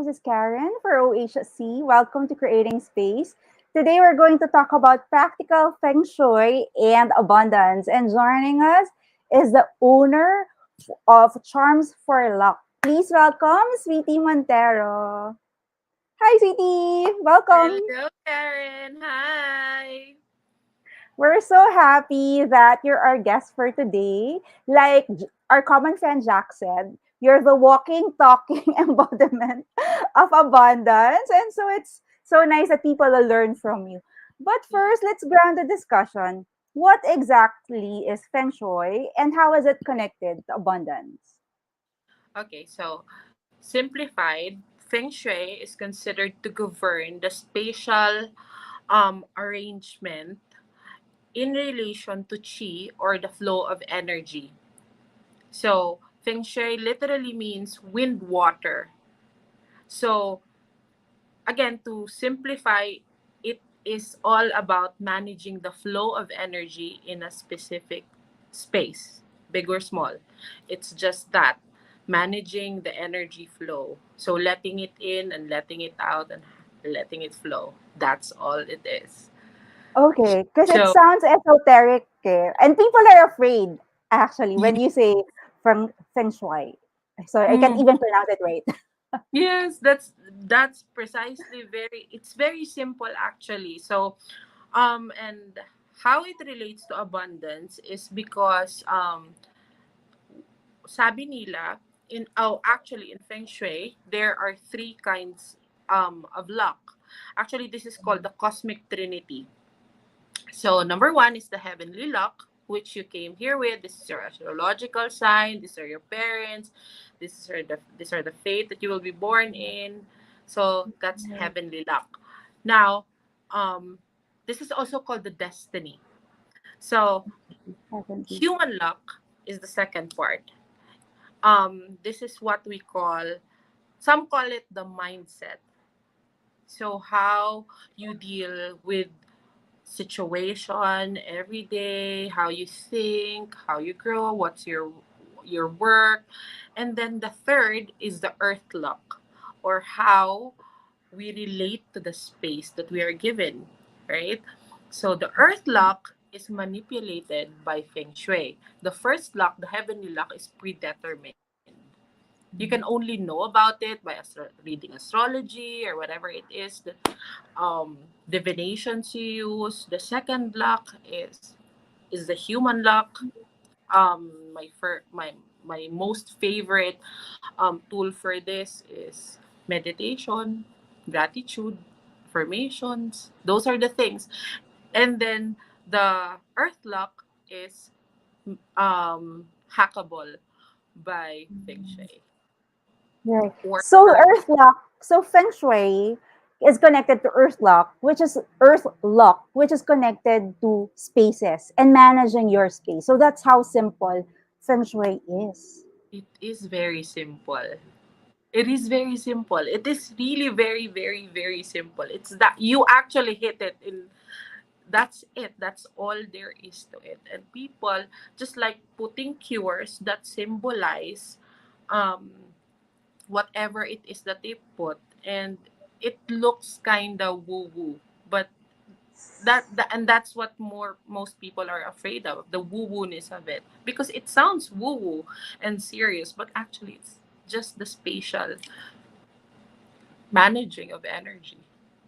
This is Karen for OHC. Welcome to Creating Space. Today we're going to talk about practical feng shui and abundance. And joining us is the owner of Charms for Luck. Please welcome Sweetie Montero. Hi, Sweetie. Welcome. Hello, Karen. Hi. We're so happy that you're our guest for today. Like our common friend Jack said, you're the walking, talking embodiment of abundance. And so it's so nice that people will learn from you. But first, let's ground the discussion. What exactly is Feng Shui and how is it connected to abundance? Okay, so simplified, Feng Shui is considered to govern the spatial arrangement in relation to chi or the flow of energy. So, Feng Shui literally means wind water. So, again, to simplify, it is all about managing the flow of energy in a specific space, big or small. It's just that managing the energy flow. So letting it in and letting it out and letting it flow. That's all it is. Okay, because it So, sounds esoteric. And people are afraid, actually, when you say Feng Shui. So I can't mm, even pronounce it right. yes, that's precisely it's very simple actually. So, and how it relates to abundance is because sabi nila actually in feng shui there are three kinds of luck. Actually, this is called the cosmic trinity. So number one is the heavenly luck, which you came here with. This is your astrological sign. These are your parents. These are the fate that you will be born in. So that's heavenly luck. Now, um, this is also called the destiny. So Heavenly. human luck is the second part. This is what we call, some call it the mindset. So how you deal with situation every day, how you think, how you grow, what's your work. And then the third is the earth luck, or how we relate to the space that we are given, right? So the earth luck is manipulated by feng shui. The first luck, the heavenly luck, is predetermined. You can only know about it by reading astrology or whatever it is, the divinations you use. The second luck is the human luck. My most favorite tool for this is meditation, gratitude, affirmations. Those are the things. And then the earth luck is hackable by feng shui. Right. Or So Earth lock, so Feng Shui is connected to Earth lock, which is Earth lock, which is connected to spaces and managing your space. So that's how simple Feng Shui is. it is very simple. It is very simple. It is really very, very, very simple. It's that you actually hit it in. That's it. That's all there is to it. And people just like putting cures that symbolize um, whatever it is that they put, and it looks kind of woo woo, but and that's what most people are afraid of, the woo woo-ness of it, because it sounds woo woo and serious, but actually it's just the spatial managing of energy.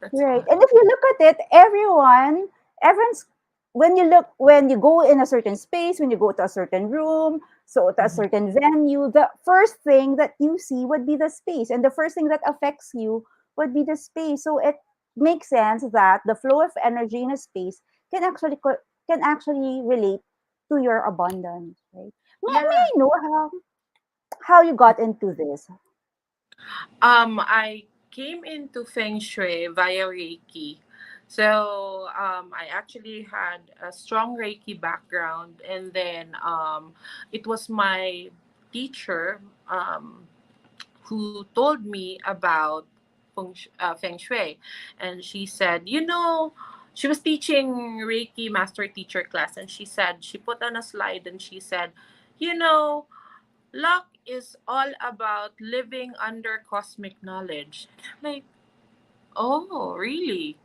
That's Right. all. And if you look at it, everyone's when you go in a certain space, when you go to a certain room, so to a Mhm. certain venue, the first thing that you see would be the space. And the first thing that affects you would be the space. So it makes sense that the flow of energy in a space can actually relate to your abundance, right? May Yeah. I know how you got into this? I came into feng shui via reiki. So I actually had a strong reiki background, and then it was my teacher who told me about feng shui. And she said, she was teaching Reiki master teacher class, and she said, she put on a slide and she said, you know, luck is all about living under cosmic knowledge. Like, oh, really?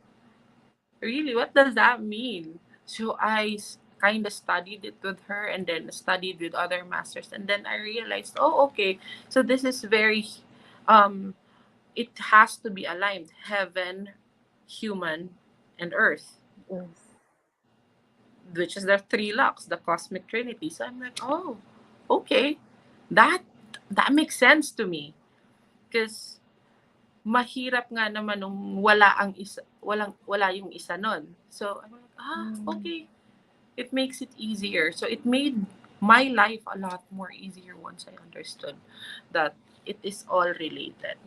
Really? What does that mean? So I kind of studied it with her and then studied with other masters. And then I realized, oh, okay. So this is very, um, it has to be aligned heaven, human, and earth, Yes. which is the three locks, the cosmic trinity. So I'm like, oh, okay. That that makes sense to me. Because mahirap nga naman nung wala yung isa nun. So I'm like, Mm. okay. It makes it easier. So it made my life a lot more easier once I understood that it is all related.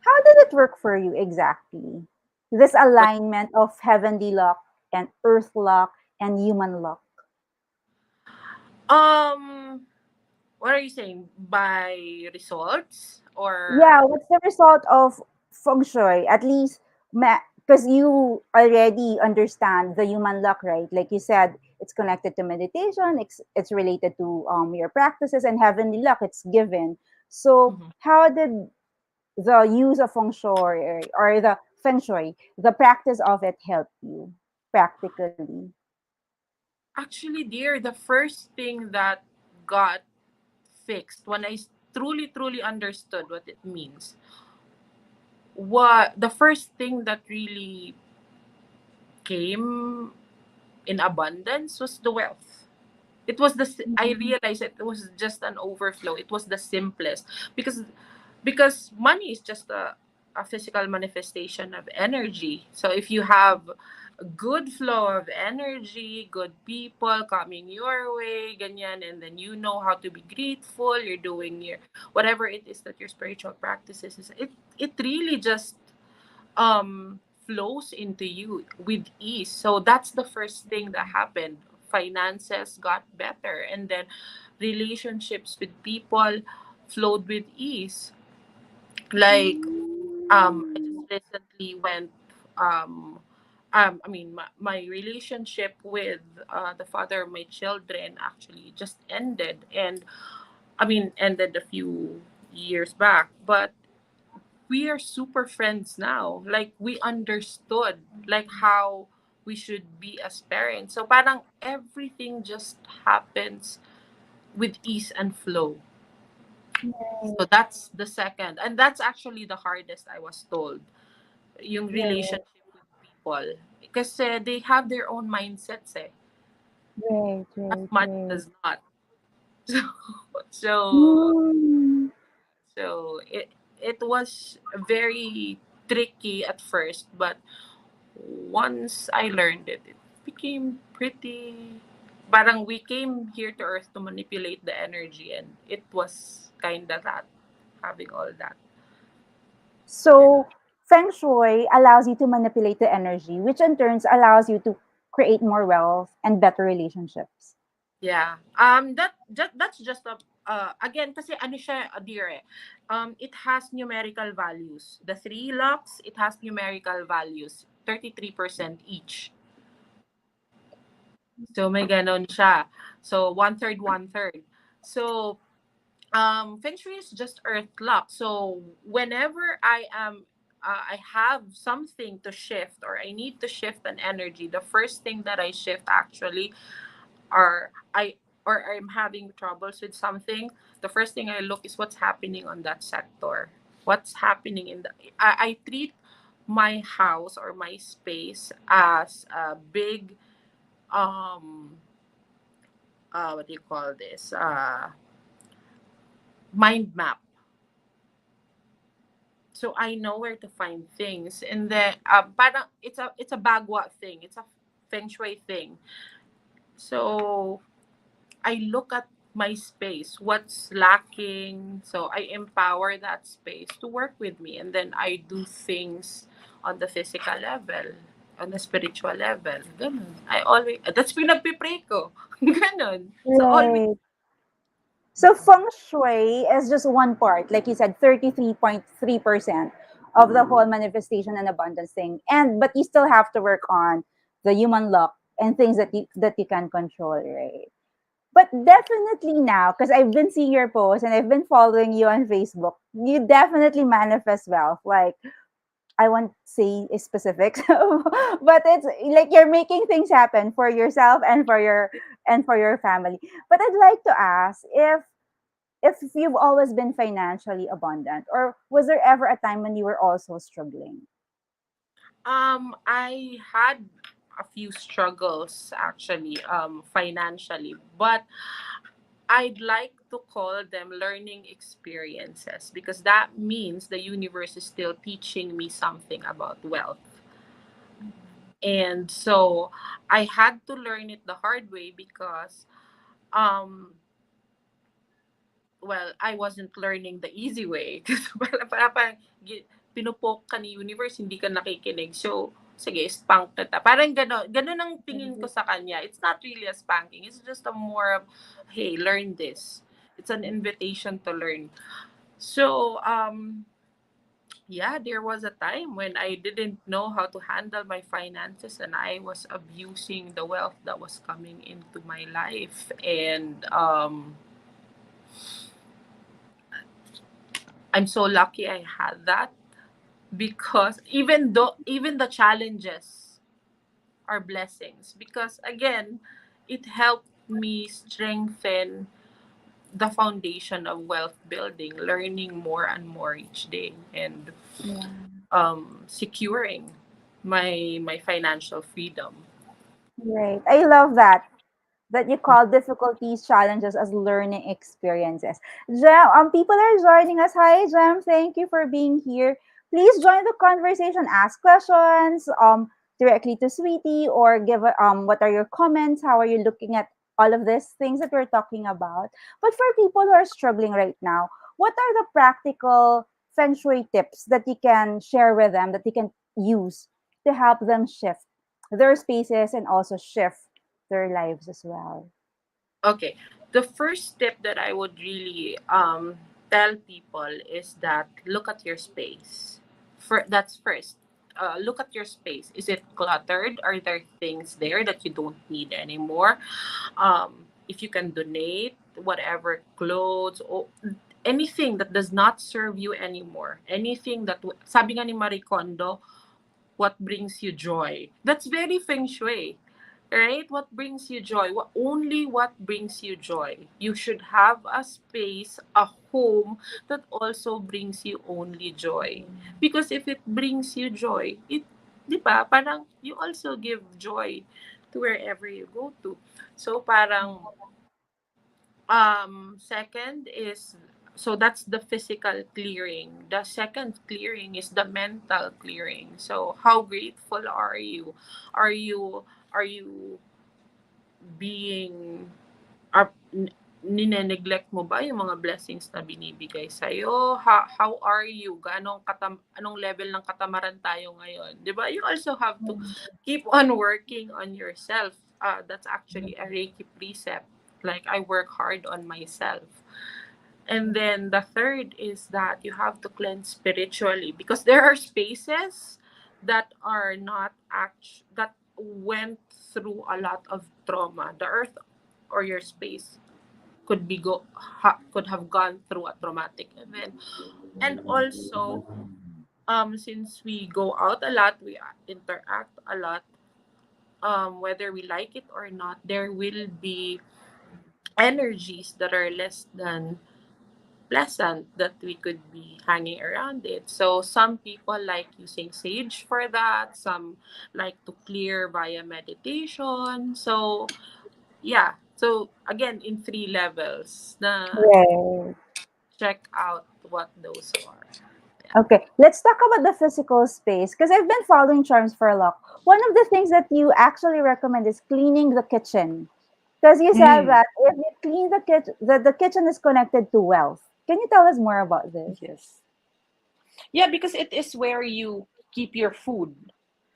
How did it work for you exactly? This alignment of heavenly luck and earth luck and human luck. Um, what are you saying? By results or Yeah, what's the result of feng shui? At least, because you already understand the human luck, right? Like you said, it's connected to meditation. It's related to your practices and heavenly luck. It's given. So, Mhm. how did the use of feng shui or the feng shui, the practice of it, help you practically? Actually, dear, the first thing that got fixed when I truly understood what it means, what the first thing that really came in abundance was the wealth. It was I Mm. realized it was just an overflow. It was the simplest because money is just a physical manifestation of energy. So if you have a good flow of energy, good people coming your way, ganyan, and then you know how to be grateful, you're doing your whatever it is that your spiritual practices is, it really just flows into you with ease. So that's the first thing that happened. Finances got better, and then relationships with people flowed with ease. Like I just Mm. recently went I mean my relationship with the father of my children actually just ended, and I mean ended a few years back, but we are super friends now. Like we understood like how we should be as parents. So parang everything just happens with ease and flow. So Right, that's the second. And that's actually the hardest I was told. Yung right, relationship with people. Because they have their own mindsets eh. right, But right, money right. does not. So so Mm. it was very tricky at first, but once I learned it, it became pretty. Parang we came here to Earth to manipulate the energy, and it was kinda that, having all that. So, feng shui allows you to manipulate the energy, which in turns allows you to create more wealth and better relationships. Yeah. That's just a again kasi ano siya dear eh. It has numerical values. The three locks, it has numerical values. 33% each. So may ganon siya. So one third. So Feng Shui is just earth luck. So whenever I have something to shift or I need to shift an energy, the first thing that I shift actually or I'm having troubles with something, the first thing I look is what's happening on that sector. What's happening in the I treat my house or my space as a big um what do you call this? Mind map. So I know where to find things, and then parang it's a bagwa thing. It's a feng shui thing. So I look at my space, what's lacking. So I empower that space to work with me. And then I do things on the physical level, on the spiritual level. Ganun. That's pinagpipray ko. Ganun. So always, Right. So, feng shui is just one part, like you said, 33.3% of the whole manifestation and abundance thing. But you still have to work on the human luck and things that you can control, right? But definitely now, because I've been seeing your posts and I've been following you on Facebook, you definitely manifest wealth. Like, I won't say specifics, but it's like you're making things happen for yourself and for your family. But I'd like to ask if you've always been financially abundant, or was there ever a time when you were also struggling? I had a few struggles actually, financially, but I'd like to call them learning experiences because that means the universe is still teaching me something about wealth. And so I had to learn it the hard way because um well, I wasn't learning the easy way. Kasi parang pinupoke ka ni universe, hindi ka nakikinig. So, sige, spank kita. Parang gano'n. Gano'n ang tingin ko sa kanya. It's not really a spanking. It's just a more of, hey, learn this. It's an invitation to learn. So, yeah, there was a time when I didn't know how to handle my finances and I was abusing the wealth that was coming into my life. And I'm so lucky I had that because even the challenges are blessings because again it helped me strengthen the foundation of wealth building, learning more and more each day, and Yeah. securing my financial freedom. Right. I love that you call difficulties, challenges as learning experiences. Jem, people are joining us. Hi, Jem. Thank you for being here. Please join the conversation. Ask questions directly to Sweetie, or give what are your comments? How are you looking at all of these things that we're talking about? But for people who are struggling right now, what are the practical Feng Shui tips that you can share with them that you can use to help them shift their spaces and also shift their lives as well? Okay. The first step that I would really tell people is that look at your space. That's first. Look at your space. Is it cluttered? Are there things there that you don't need anymore? If you can donate whatever clothes or anything that does not serve you anymore, anything that sabi nga ni Marie Kondo, what brings you joy. That's very feng shui, right? What brings you joy? Only what brings you joy. You should have a space, a home that also brings you only joy. Because if it brings you joy, di ba, parang you also give joy to wherever you go to. So parang second is, so that's the physical clearing. The second clearing is the mental clearing. So how grateful are you? Are you are you being are nine-neglect mo ba yung mga blessings na binibigay sa'yo? How are you? Anong level ng katamaran tayo ngayon? 'Di ba? You also have to keep on working on yourself. That's actually a Reiki precept. Like I work hard on myself. And then the third is that you have to cleanse spiritually because there are spaces that are not that went through a lot of trauma. The earth or your space could have gone through a traumatic event. And also, since we go out a lot, we interact a lot, whether we like it or not, there will be energies that are less than pleasant that we could be hanging around it. So some people like using sage for that, some like to clear via meditation. So yeah. So again in three levels na Right. check out what those are. Yeah. Okay, let's talk about the physical space because I've been following Charms for Luck. One of the things that you actually recommend is cleaning the kitchen because you said Mm, that if you clean the kitchen, the kitchen is connected to wealth. Can you tell us more about this? yes. Yeah, because it is where you keep your food.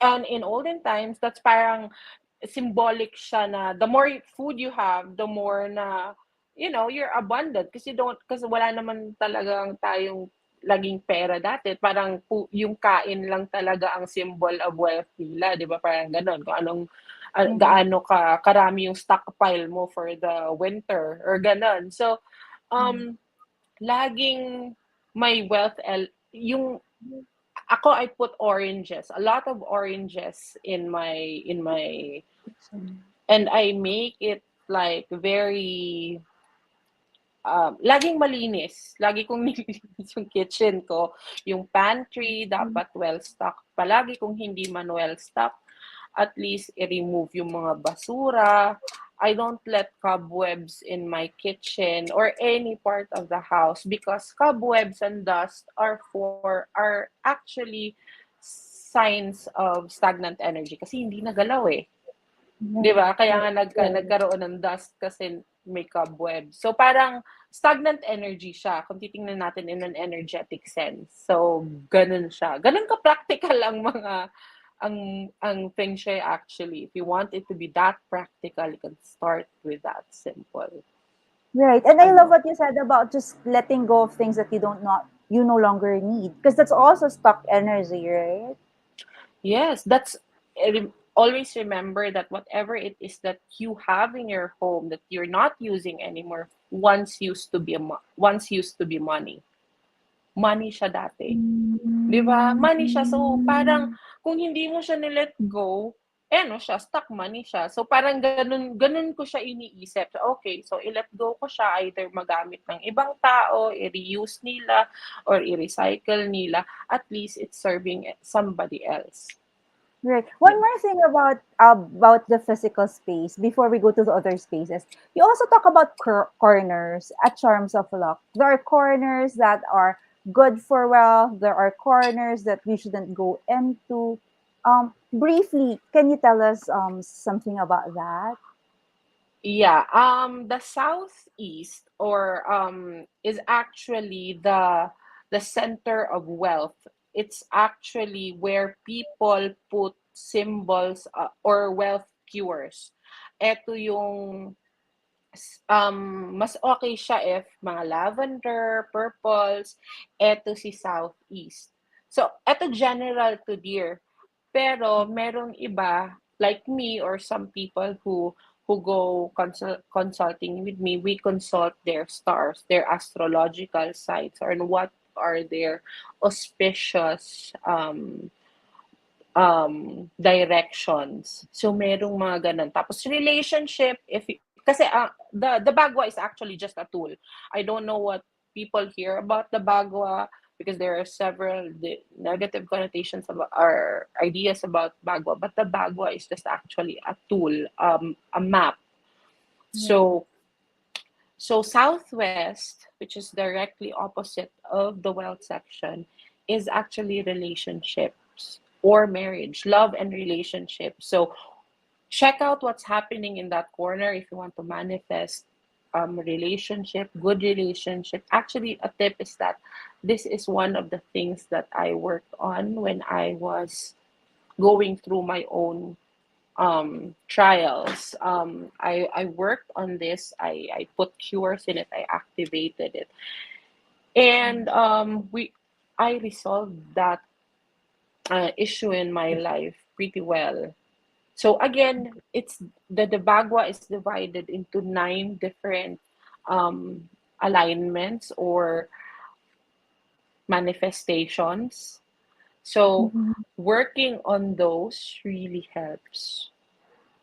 And in olden times, that's parang symbolic siya na the more food you have, the more na, you're abundant. Kasi wala naman talagang tayong laging pera dati. Parang yung kain lang talaga ang symbol of wealth nila, di ba? Parang ganon. Kung anong Mhm. gaano karami yung stockpile mo for the winter or ganon. So, Mhm. um, laging may yung ako I put oranges, a lot of oranges in my and I make it like very laging malinis. Lagi kong nililinis yung kitchen ko. Yung pantry, dapat well-stocked. Palagi kung hindi man well-stocked, at least i-remove yung mga basura. I don't let cobwebs in my kitchen or any part of the house because cobwebs and dust are actually signs of stagnant energy kasi hindi nagalaw eh. 'Di Right. ba? Kaya nga Right. Right. nagkaroon ng dust kasi may cobweb. So parang stagnant energy siya kung titingnan natin in an energetic sense. So ganun siya. Ganun ka practical ang ang Feng Shui actually. If you want it to be that practical, you can start with that simple. Right. And I love Ano? what you said about just letting go of things that you no longer need. Because that's also stuck energy, right? Yes, always remember that whatever it is that you have in your home that you're not using anymore once used to be money. Money siya dati. 'Di ba? Money siya. So, parang kung hindi mo siya ni-let go, eh ano siya, stuck money siya. So, parang ganun ko siya iniisip. So, okay, so i-let go ko siya either magamit ng ibang tao, i-reuse nila, or i-recycle nila. At least it's serving somebody else. Right. 'Di One ba? more thing about the physical space before we go to the other spaces. You also talk about corners at Charms of Luck. There are corners that are good for wealth. There are corners that we shouldn't go into. Briefly, can you tell us something about that? Yeah, the southeast or is actually the center of wealth. It's actually where people put symbols or wealth cures. Ito yung mas okay siya if mga lavender, purples, eto si southeast. So, eto general to dear. Pero merong iba like me or some people who go consulting with me, we consult their stars, their astrological sites, or what are their auspicious directions. So merong mga ganun. Tapos relationship, kasi the bagwa is actually just a tool. I don't know what people hear about the bagwa because there are several negative connotations about or ideas about bagwa, but the bagwa is just actually a tool, a map. Right. So southwest, which is directly opposite of the wealth section, is actually relationships or marriage, love and relationships. So check out what's happening in that corner if you want to manifest relationship, good relationship. Actually, a tip is that this is one of the things that I worked on when I was going through my own trials. I worked on this. I put cures in it. I activated it, and I resolved that issue in my life pretty well. So again, it's the Bagua is divided into 9 different um, alignments or manifestations. So Mhm. working on those really helps.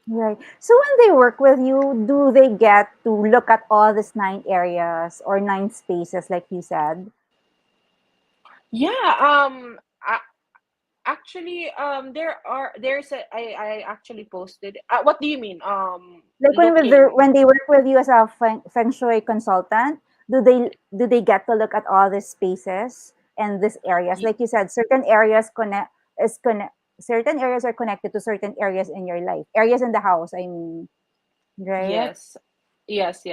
Right. So when they work with you, do they get to look at all these 9 areas or 9 spaces, like you said? Yeah, actually, I actually posted. What do you mean? Like Looking. when they work with you as a feng shui consultant, do they get to look at all these spaces and these areas? Y- Like you said, certain areas certain areas are connected to certain areas in your life, areas in the house. I mean, right? yes, yes.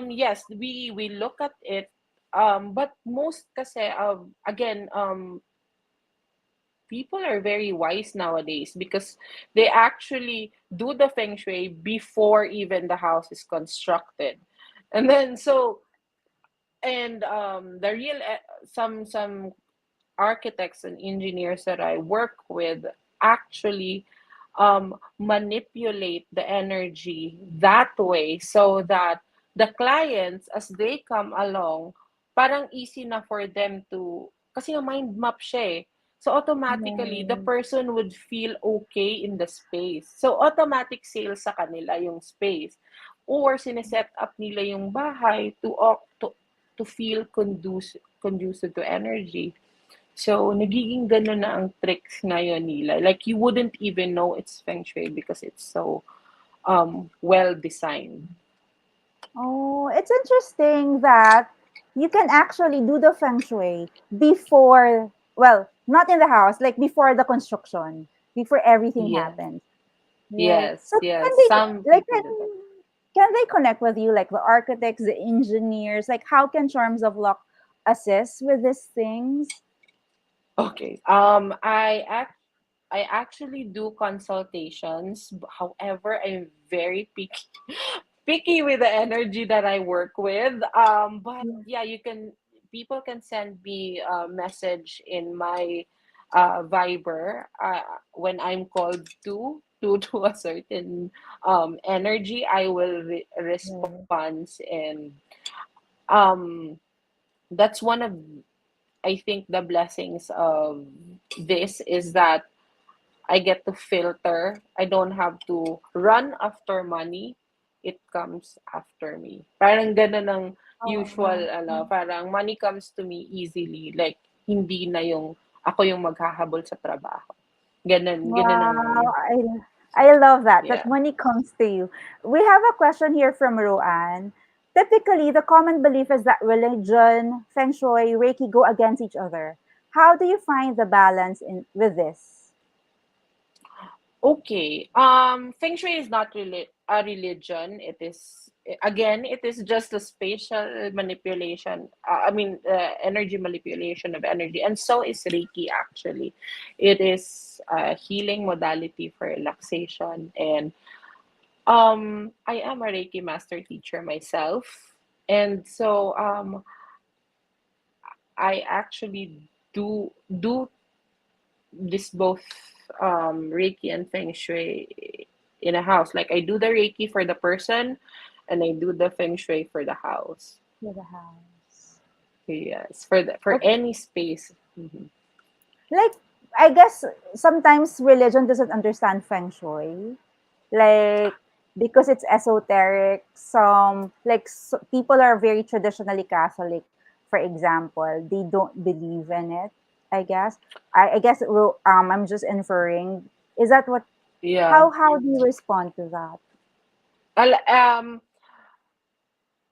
Yes, we look at it. But most kasi again, people are very wise nowadays because they actually do the feng shui before even the house is constructed, and then so and the real some architects and engineers that I work with actually manipulate the energy that way so that the clients, as they come along, parang easy na for them to, kasi nga mind map siya eh. So automatically, the Right. person would feel okay in the space. So automatic sale sa kanila yung space. Or sineset up nila yung bahay to feel conducive to energy. So, nagiging gano'n na ang tricks ngayon nila. Like, you wouldn't even know it's Feng Shui because it's so well designed. Oh, it's interesting that you can actually do the feng shui before, well, not in the house, like before the construction, before everything Yes, happens. Right. yes, So can yes. Some they like people do that. can they connect with you, like the architects, the engineers? Like how can Charms of Luck assist with these things? Okay. I actually do consultations. However, I'm very picky with the energy that I work with. But Yeah. yeah, people can send me a message in my Viber when I'm called to a certain energy. I will Right. respond, and um that's one of, I think, the blessings of this is that I get to filter. I don't have to run after money. It comes after me. Parang ganun ang usual, Oh, parang money comes to me easily. Like, hindi na yung ako yung maghahabol sa trabaho. Ganun ang, wow. I love that. That yeah. money comes to you. We have a question here from Roanne. Typically, the common belief is that religion, feng shui, reiki go against each other. How do you find the balance in with this? Okay. Feng Shui is not really a religion. It is, again, it is just a spatial manipulation. Energy manipulation of energy, and so is Reiki. Actually, it is a healing modality for relaxation. And I am a Reiki master teacher myself, and so I actually do this both Reiki and Feng Shui in a house. Like, I do the Reiki for the person, and I do the Feng Shui for the house. To the house. Yes, for Okay. any space. Mhm. Like, I guess sometimes religion doesn't understand feng shui. Like, because it's esoteric, some, like, people are very traditionally Catholic, for example. They don't believe in it, I guess. I guess I'm just inferring. Is that what, Yeah. how do you respond to that? Al- um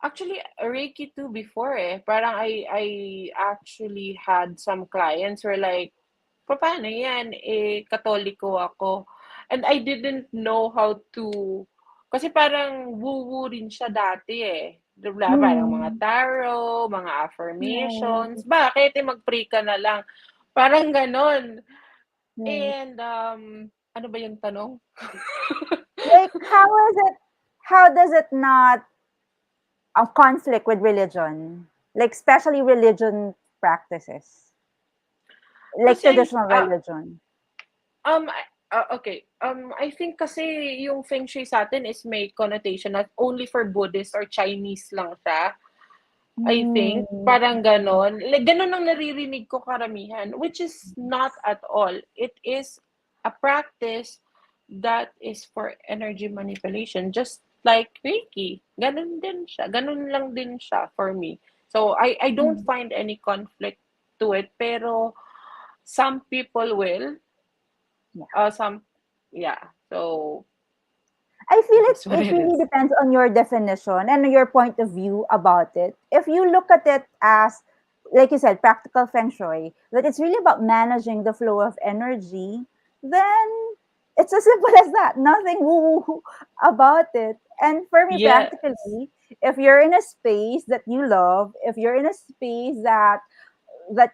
Actually, Reiki too before eh. Parang I actually had some clients who were like, paano yan? Eh, katoliko ako. And I didn't know how to, kasi parang woo-woo rin siya dati eh. Diba? Parang mga Mm, tarot, mga affirmations. right, Bakit? Eh, mag-pray ka na lang. Parang ganon. right. And, ano ba yung tanong? Like, how does it not conflict with religion? Like, especially religion practices, like Kasi, traditional religion. okay. I think kasi yung Feng Shui sa atin is may connotation na only for Buddhist or Chinese lang siya. I think, Mm, parang ganon. Like, ganon ang naririnig ko karamihan, which is not at all. It is a practice that is for energy manipulation, just like Reiki. Ganon din siya. Ganon lang din siya for me. So, I don't mm. find any conflict to it, pero some people will. Yeah. Some, yeah. So, I feel it it is what it it really is. depends on your definition and your point of view about it. If you look at it as, like you said, practical feng shui, that it's really about managing the flow of energy, then it's as simple as that. Nothing woo woo about it. And for me, Yes. practically, if you're in a space that you love, if you're in a space that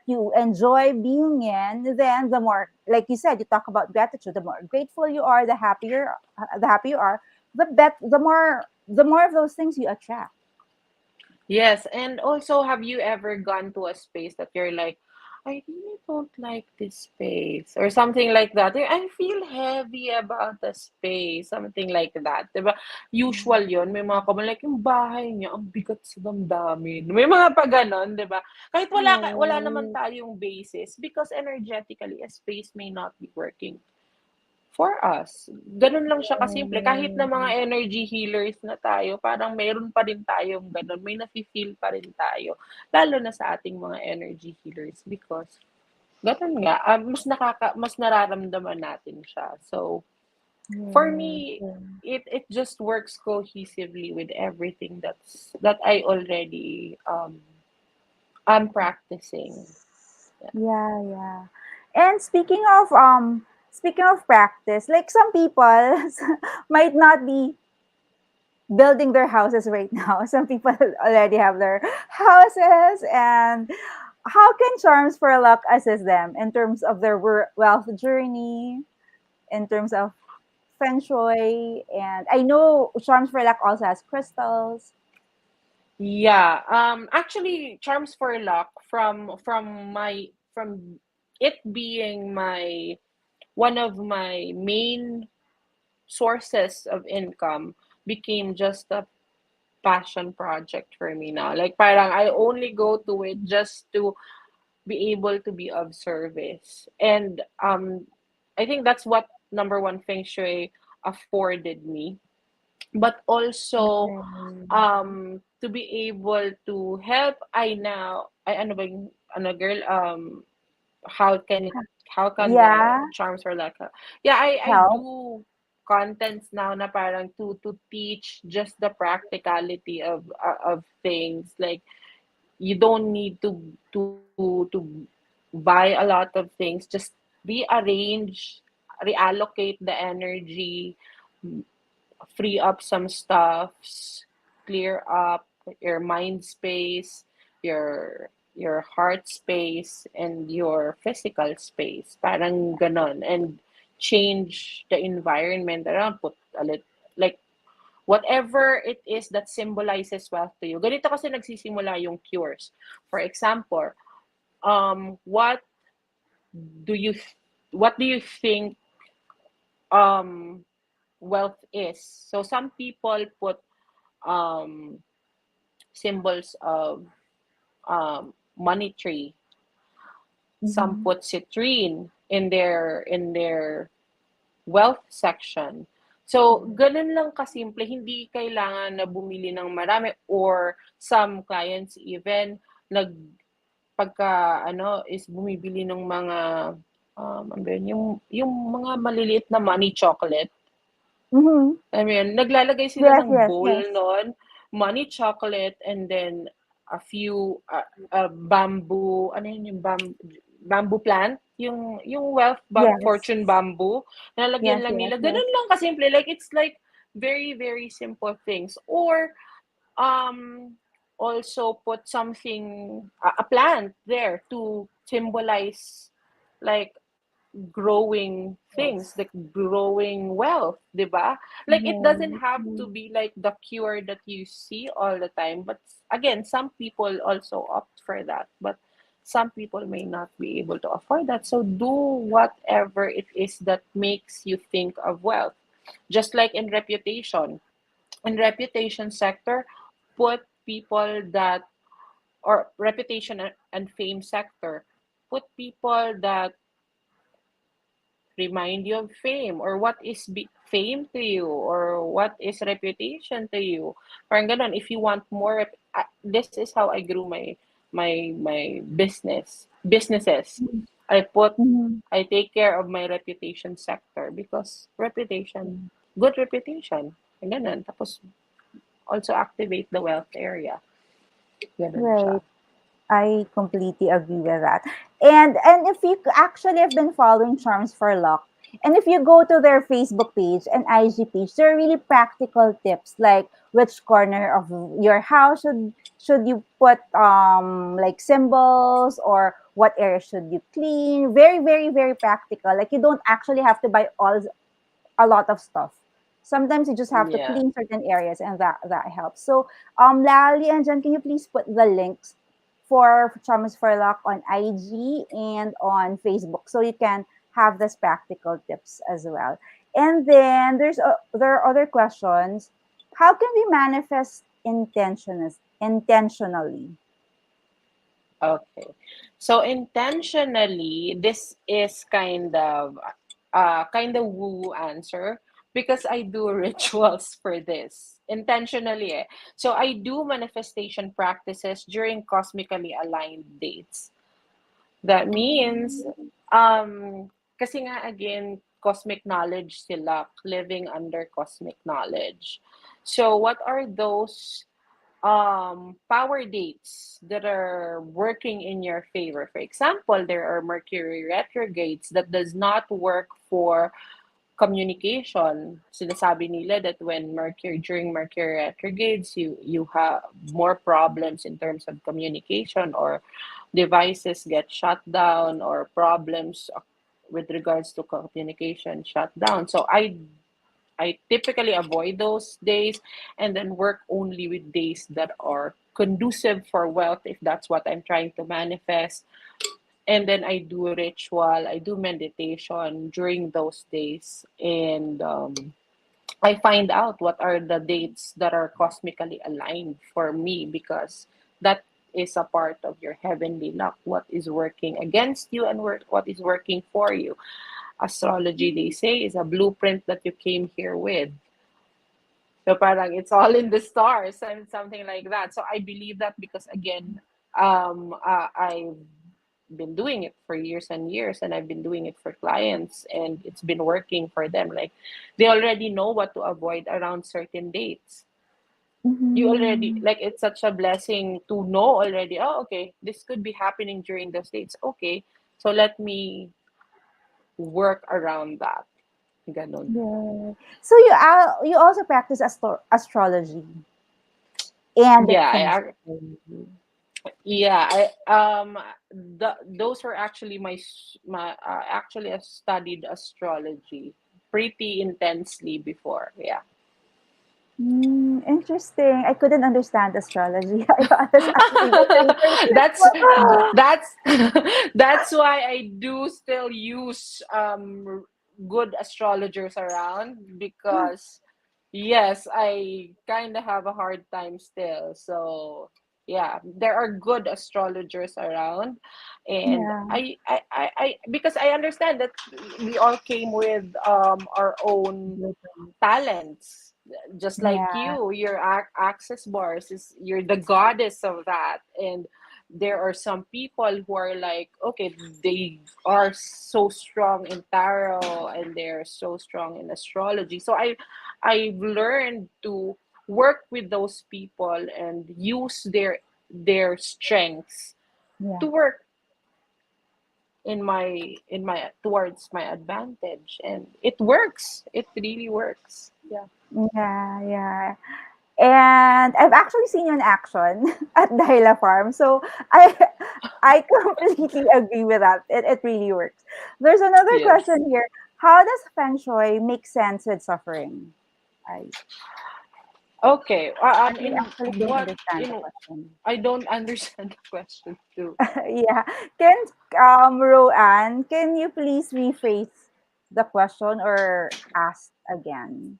you enjoy being in, then the more, like you said, you talk about gratitude, the more grateful you are, the happy you are, the more of those things you attract. Yes. And also, have you ever gone to a space that you're like, I really don't like this space or something like that. I feel heavy about the space, something like that. Diba? Usual yun. May mga common, like yung bahay niya, ang bigat sa damdamin. May mga pa ganon, diba? Kahit wala naman Right. tayong basis because energetically, a space may not be working for us. Ganun lang siya kasimple. Kahit na mga Right. energy healers na tayo, parang meron pa rin tayong ganun. May nafe-feel pa rin tayo. Lalo na sa ating mga energy healers because ganun nga, mas nararamdaman natin siya. So, for Right. me, it just works cohesively with everything that I already am practicing. Yeah. Yeah, yeah. And speaking of practice, like some people might not be building their houses right now. Some people already have their houses, and how can charms for luck assist them in terms of their wealth journey, in terms of Feng Shui, and I know charms for luck also has crystals. Yeah. Actually, Charms for Luck from it being my one of my main sources of income became just a passion project for me now. Like parang I only go to it just to be able to be of service. And I think that's what number one Feng Shui afforded me. But also Right. to be able to help I ano ba yung ano girl how can it how can the Yeah, charms or like yeah I help. do contents now na parang to teach just the practicality of things like you don't need to buy a lot of things, just rearrange, reallocate the energy, free up some stuffs, clear up your mind space, your heart space, and your physical space. Parang ganon. And change the environment around, put a little, like, whatever it is that symbolizes wealth to you. Ganito kasi nagsisimula yung cures. For example, what do you what do you think um wealth is? So some people put um symbols of money tree. Some Mm-hmm. put citrine in their wealth section. So, ganun lang kasimple, hindi kailangan na bumili ng marami or some clients even nag pagka ano is bumibili ng mga ano ba yun, yung mga maliliit na money chocolate. Mm-hmm. I mean, naglalagay sila Yes, ng yes, bowl yes, nun, money chocolate, and then a few bamboo, ano yun yung bamboo plant, yung yes, fortune bamboo, nalagyan yes, lang yes, nila. yes. Ganun lang kasimple. Like, it's like very, very simple things. Or, um, also put something, a plant there to symbolize, like, growing things, like growing wealth, 'di ba? Like it doesn't Right. have to be like the cure that you see all the time, but again, some people also opt for that, but some people may not be able to afford that. So do whatever it is that makes you think of wealth. Just like in reputation sector, put people that or reputation and fame sector, put people that remind you of fame or what is fame to you or what is reputation to you. Parang ganun, if you want more, this is how I grew my businesses. I put, Mm-hmm. I take care of my reputation sector because reputation, good reputation. Ganun. Tapos also activate the wealth area. Ganun siya. Right. I completely agree with that. And if you actually have been following Charms for Luck, and if you go to their Facebook page and IG page, there are really practical tips like which corner of your house should you put like symbols, or what area should you clean. Very, very, very practical. Like you don't actually have to buy all a lot of stuff. Sometimes you just have to Yeah. clean certain areas, and that helps. So Lally and Jen, can you please put the links for Chamas for Luck on IG and on Facebook, so you can have this practical tips as well. And then there are other questions. How can we manifest intentionally? Okay. So intentionally, this is kind of woo answer because I do rituals for this intentionally. So I do manifestation practices during cosmically aligned dates. That means, kasi nga again, cosmic knowledge sila, living under cosmic knowledge. So what are those power dates that are working in your favor? For example, there are Mercury retrogrades that does not work for communication. Sinasabi nila that when Mercury during Mercury retrogrades, you have more problems in terms of communication, or devices get shut down, or problems with regards to communication shut down. So I typically avoid those days and then work only with days that are conducive for wealth if that's what I'm trying to manifest. And then I do ritual, I do meditation during those days. And I find out what are the dates that are cosmically aligned for me, because that is a part of your heavenly luck. What is working against you and what is working for you. Astrology, they say, is a blueprint that you came here with. So parang it's all in the stars and something like that. So I believe that because again, I've been doing it for years and years, and I've been doing it for clients, and it's been working for them. Like they already know what to avoid around certain dates. You already, Mm-hmm. like, it's such a blessing to know already. Oh, okay, this could be happening during those dates. Okay, so let me work around that. Ganon. Yeah. So you also practice astrology and Yeah, Feng Shui. yeah, those were actually my actually I studied astrology pretty intensely before. Yeah. Interesting. I couldn't understand astrology. I was asking the same that's person. that's that's why I do still use good astrologers around, because yes, I kind of have a hard time still. So yeah, there are good astrologers around, and Yeah, because I understand that we all came with our own talents, just like yeah, your access bars is, you're the goddess of that. And there are some people who are like, okay, they are so strong in tarot and they're so strong in astrology. So I've learned to work with those people and use their strengths yeah, to work in my towards my advantage, and it works, it really works. Yeah. yeah. And I've actually seen you in action at Daila Farm. So I I completely agree with that. It really works. There's another Yes. question here. How does Feng Shui make sense with suffering? I Okay. I actually don't understand the in question. I don't understand the question too. Yeah. Can Roanne, can you please rephrase the question or ask again?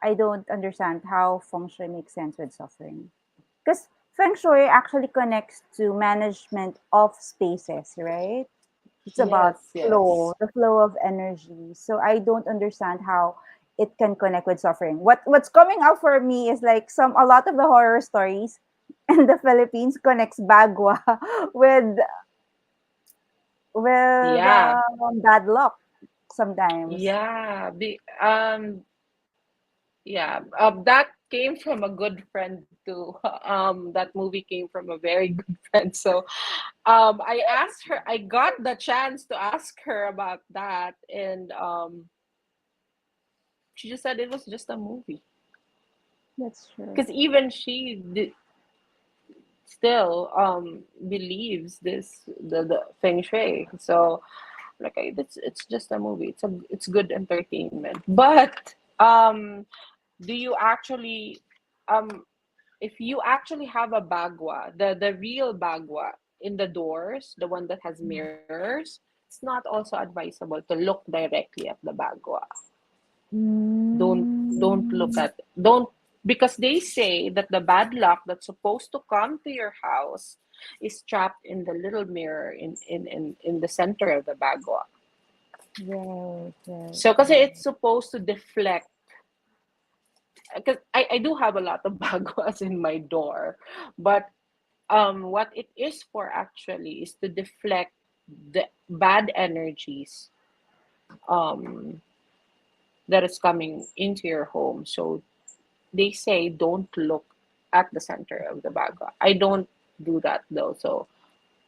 I don't understand how feng shui makes sense with suffering. Because feng shui actually connects to management of spaces, right? It's about Yes, yes. the flow of energy. So I don't understand how it can connect with suffering. What's coming up for me is like a lot of the horror stories in the Philippines connects bagua with Yeah. bad luck sometimes. Yeah. Yeah. That came from a good friend too. That movie came from a very good friend. So I asked her, I got the chance to ask her about that, and she just said it was just a movie. That's true. Because even she still believes the feng shui. So like, it's just a movie. It's good entertainment. But do you actually um if you actually have a bagua, the real bagua in the doors, the one that has mirrors, it's not also advisable to look directly at the bagua. Don't don't look Mm. at don't because they say that the bad luck that's supposed to come to your house is trapped in the little mirror in the center of the bagua. Right, right, So kasi right. it's supposed to deflect, because I do have a lot of baguas in my door, but what it is for actually is to deflect the bad energies um that is coming into your home. So they say don't look at the center of the bagua. I don't do that though, so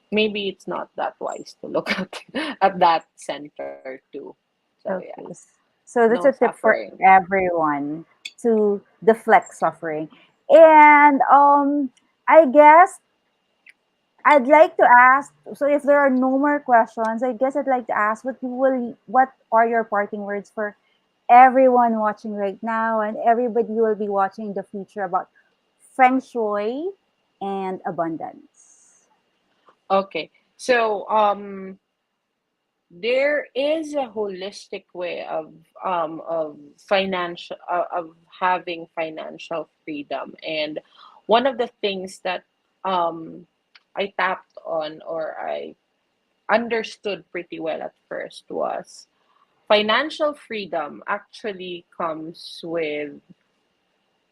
maybe it's not that wise to look at that center too. So yeah, Okay. So no that's a tip for suffering. everyone to deflect suffering. And I guess I'd like to ask, so if there are no more questions, I guess I'd like to ask what are your parting words for everyone watching right now and everybody who will be watching in the future about Feng Shui and abundance. Okay, so there is a holistic way of financial of having financial freedom, and one of the things that I tapped on, or I understood pretty well at first, was financial freedom actually comes with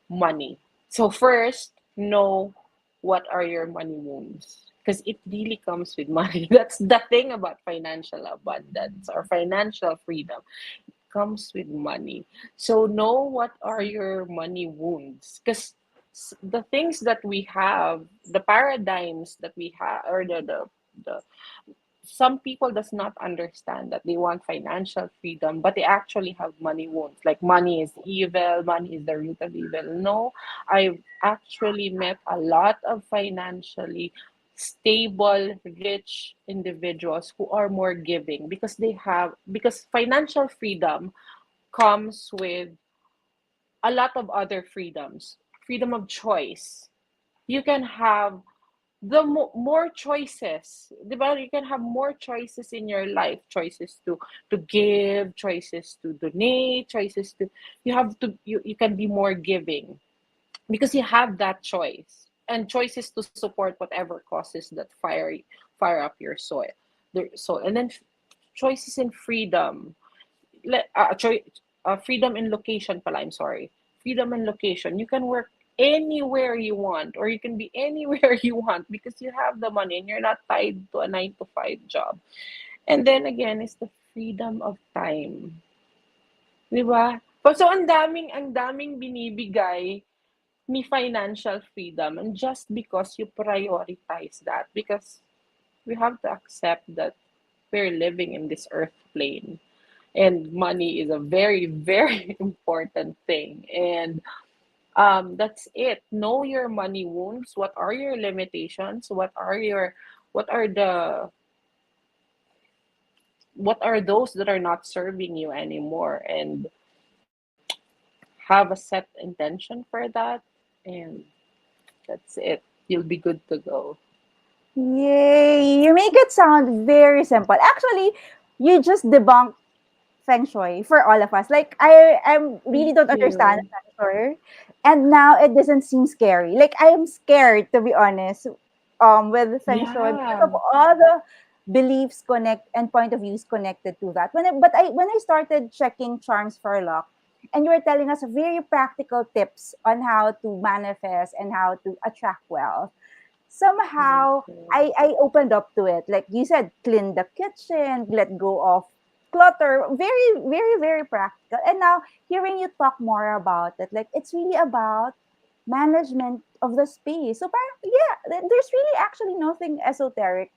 money. So first, know what are your money wounds, because it really comes with money. That's the thing about financial abundance or financial freedom. It comes with money. So know what are your money wounds, because the things that we have, the paradigms that we have, or the some people does not understand that they want financial freedom, but they actually have money wounds, like money is evil, money is the root of evil. No, I've actually met a lot of financially stable, rich individuals who are more giving, because because financial freedom comes with a lot of other freedoms. Freedom of choice, you can have more choices, di ba? You can have more choices in your life, choices to give, choices to donate, choices to, you can be more giving because you have that choice, and choices to support whatever causes that fire up your soil, and then choices in freedom, freedom in location pala, I'm sorry. Freedom in location. You can work anywhere you want, or you can be anywhere you want because you have the money and you're not tied to a 9 to 5 job. And then again, is the freedom of time. Di ba? So ang daming binibigay ni financial freedom, and just because you prioritize that, because we have to accept that we're living in this earth plane, and money is a very very important thing, and that's it. Know your money wounds. What are your limitations? What are the what are those that are not serving you anymore, and have a set intention for that, and that's it. You'll be good to go. Yay! You make it sound very simple. Actually, you just debunked Feng Shui for all of us. Like I Thank really don't understand you. Feng Shui, and now it doesn't seem scary. Like I am scared to be honest, with Feng Shui because of Yeah. all the beliefs connect and point of views connected to that. When I started checking charms for luck, and you were telling us very practical tips on how to manifest and how to attract wealth, Thank somehow you. I opened up to it. Like you said, clean the kitchen, let go of clutter. Very, very, very practical. And now hearing you talk more about it, like it's really about management of the space. So parang, yeah, there's really actually nothing esoteric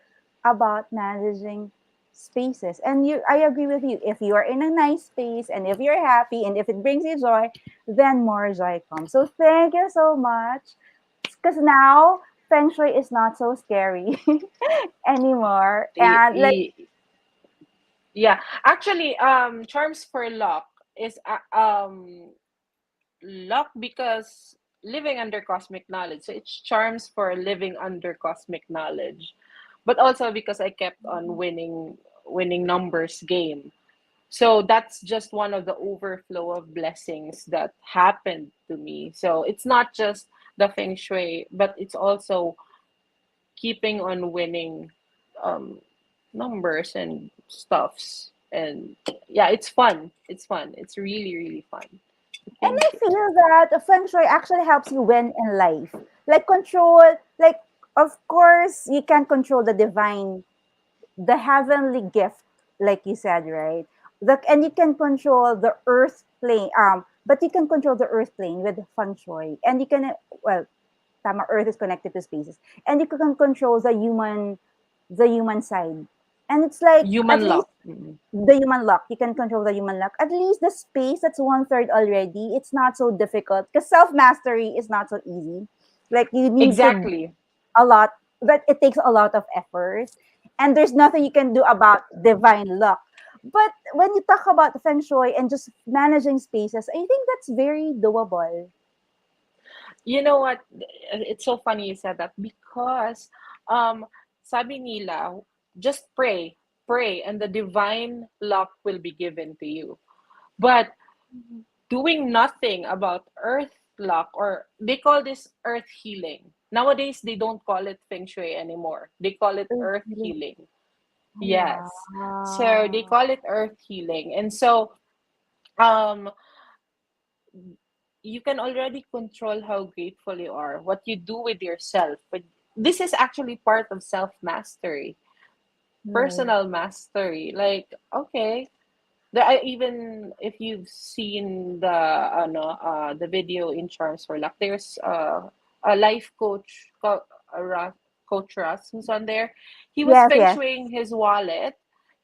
about managing spaces. And I agree with you. If you are in a nice space and if you're happy and if it brings you joy, then more joy comes. So thank you so much. Because now Feng Shui is not so scary anymore. Y- And like, y- yeah. Actually, charms for luck is luck, because living under cosmic knowledge. So it's charms for living under cosmic knowledge. But also because I kept on winning numbers game. So that's just one of the overflow of blessings that happened to me. So it's not just the feng shui, but it's also keeping on winning um, numbers and stuffs. And yeah, it's fun. It's fun. It's really, really fun. And Thank I you. feel that feng shui actually helps you win in life. Like control, like of course you can control the divine, the heavenly gift, like you said, right? And you can control the earth plane. But you can control the earth plane with feng shui, and you can well, tama, earth is connected to spaces, and you can control the human side, and it's like at Human least luck. Mm. the human luck. You can control the human luck. At least the space, that's one third already. It's not so difficult because self mastery is not so easy. Like you need to Exactly. a lot, but it takes a lot of effort, and there's nothing you can do about divine luck. But when you talk about feng shui and just managing spaces, I think that's very doable. You know what? It's so funny you said that because sabi nila, just pray, and the divine luck will be given to you. But doing nothing about earth luck, or they call this earth healing. Nowadays, they don't call it feng shui anymore. They call it Oh, earth really? healing. Oh, Yes. So they wow. call it earth healing. And so um you can already control how grateful you are, what you do with yourself. But this is actually part of self mastery, Right. personal mastery. Like, okay, even if you've seen the video in Charms for Luck, there's a life coach, Coach Russ, who's on there. He was Yes, feng yes. shuiing his wallet.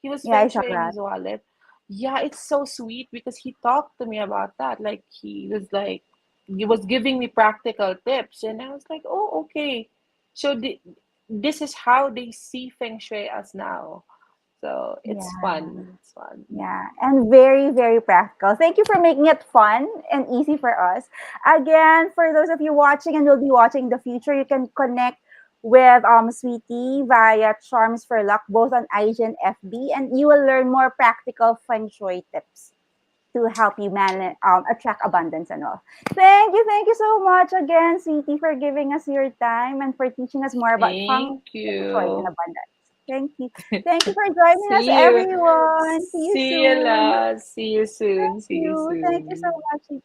He was Yeah, feng I saw shuiing that. his wallet. Yeah, it's so sweet because he talked to me about that. Like he was giving me practical tips, and I was like, oh, okay. So this is how they see feng shui as now. So it's Yeah. fun. It's fun. Yeah, and very, very practical. Thank you for making it fun and easy for us. Again, for those of you watching and will be watching in the future, you can connect with Sweetie via Charms for Luck, both on IG and FB, and you will learn more practical feng shui tips to help you attract abundance and all. Thank you so much again, Sweetie, for giving us your time and for teaching us more about Thank feng shui and you. abundance. Thank you. Thank you for joining us, See you. everyone. See you See you, soon. love. See you soon. Thank See you you. Thank you so soon. much, Sweetie.